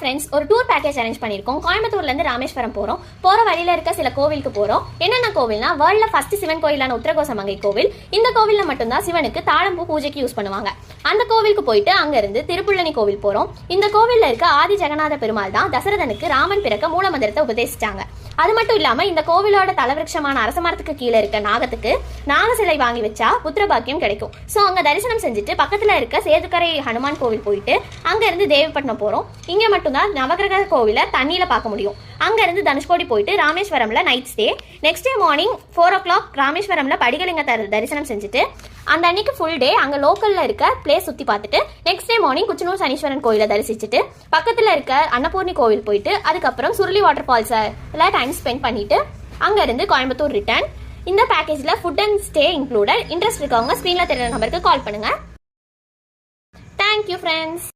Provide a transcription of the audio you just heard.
Friends, ஒரு tour package arrange பண்ணிருக்கோம். கோயம்புத்தூர்ல இருந்து ராமேஸ்வரம் போறோம். போற வழியில இருக்க சில கோவிலுக்கு போறோம். என்னென்ன கோவில்னா, வேர்ல்ட்ல ஃபர்ஸ்ட் சிவன் கோயிலான உத்திரகோசமங்கை கோவில். இந்த கோவில்ல மட்டும்தான் சிவனுக்கு தாழம்பூ பூஜைக்கு யூஸ் பண்ணுவாங்க. அந்த கோவிலுக்கு போயிட்டு அங்க இருந்து திருப்புள்ளனி கோவில் போறோம். இந்த கோவில்ல இருக்க ஆதி ஜெகநாத பெருமாள் தான் தசரதனுக்கு ராமன் பிறக்க மூலமந்திரத்தை உபதேசிச்சாங்க. அது மட்டும் இல்லாம இந்த கோவிலோட தலவிருட்சமான அரச மரத்துக்கு கீழே இருக்க நாகத்துக்கு நாக சிலை வாங்கி வச்சா புத்திரபாக்கியம் கிடைக்கும். ஸோ அங்க தரிசனம் செஞ்சுட்டு பக்கத்துல இருக்க சேதுக்கரை ஹனுமான் கோவில் போயிட்டு அங்க இருந்து தேவிப்பட்டினம் போறோம். இங்க மட்டும்தான் நவகிரக கோவில தண்ணியில பார்க்க முடியும். அங்க இருந்து தனுஷ்கோடி போயிட்டு ராமேஸ்வரம்ல night stay. Next day morning 4 o'clock ராமேஸ்வரம்ல படிகலிங்க தரிசனம் செஞ்சுட்டு அந்த அன்னைக்கு ஃபுல் டே அங்க லோக்கல்ல இருக்க பிளேஸ் சுத்தி பார்த்துட்டு next day morning Kuchanur Saneeswaran கோயிலை தரிசிச்சுட்டு பக்கத்துல இருக்க அன்னபூர்ணி கோவில் போயிட்டு அதுக்கப்புறம் சுருளி வாட்டர் ஃபால்ஸ்ல டைம் ஸ்பெண்ட் பண்ணிட்டு அங்க இருந்து கோயம்புத்தூர் ரிட்டர்ன். இந்த பேக்கேஜ்ல food and stay included. Interest இருக்கவங்க ஸ்கிரீன்ல தெரியுற நம்பருக்கு கால் பண்ணுங்க. Thank you friends.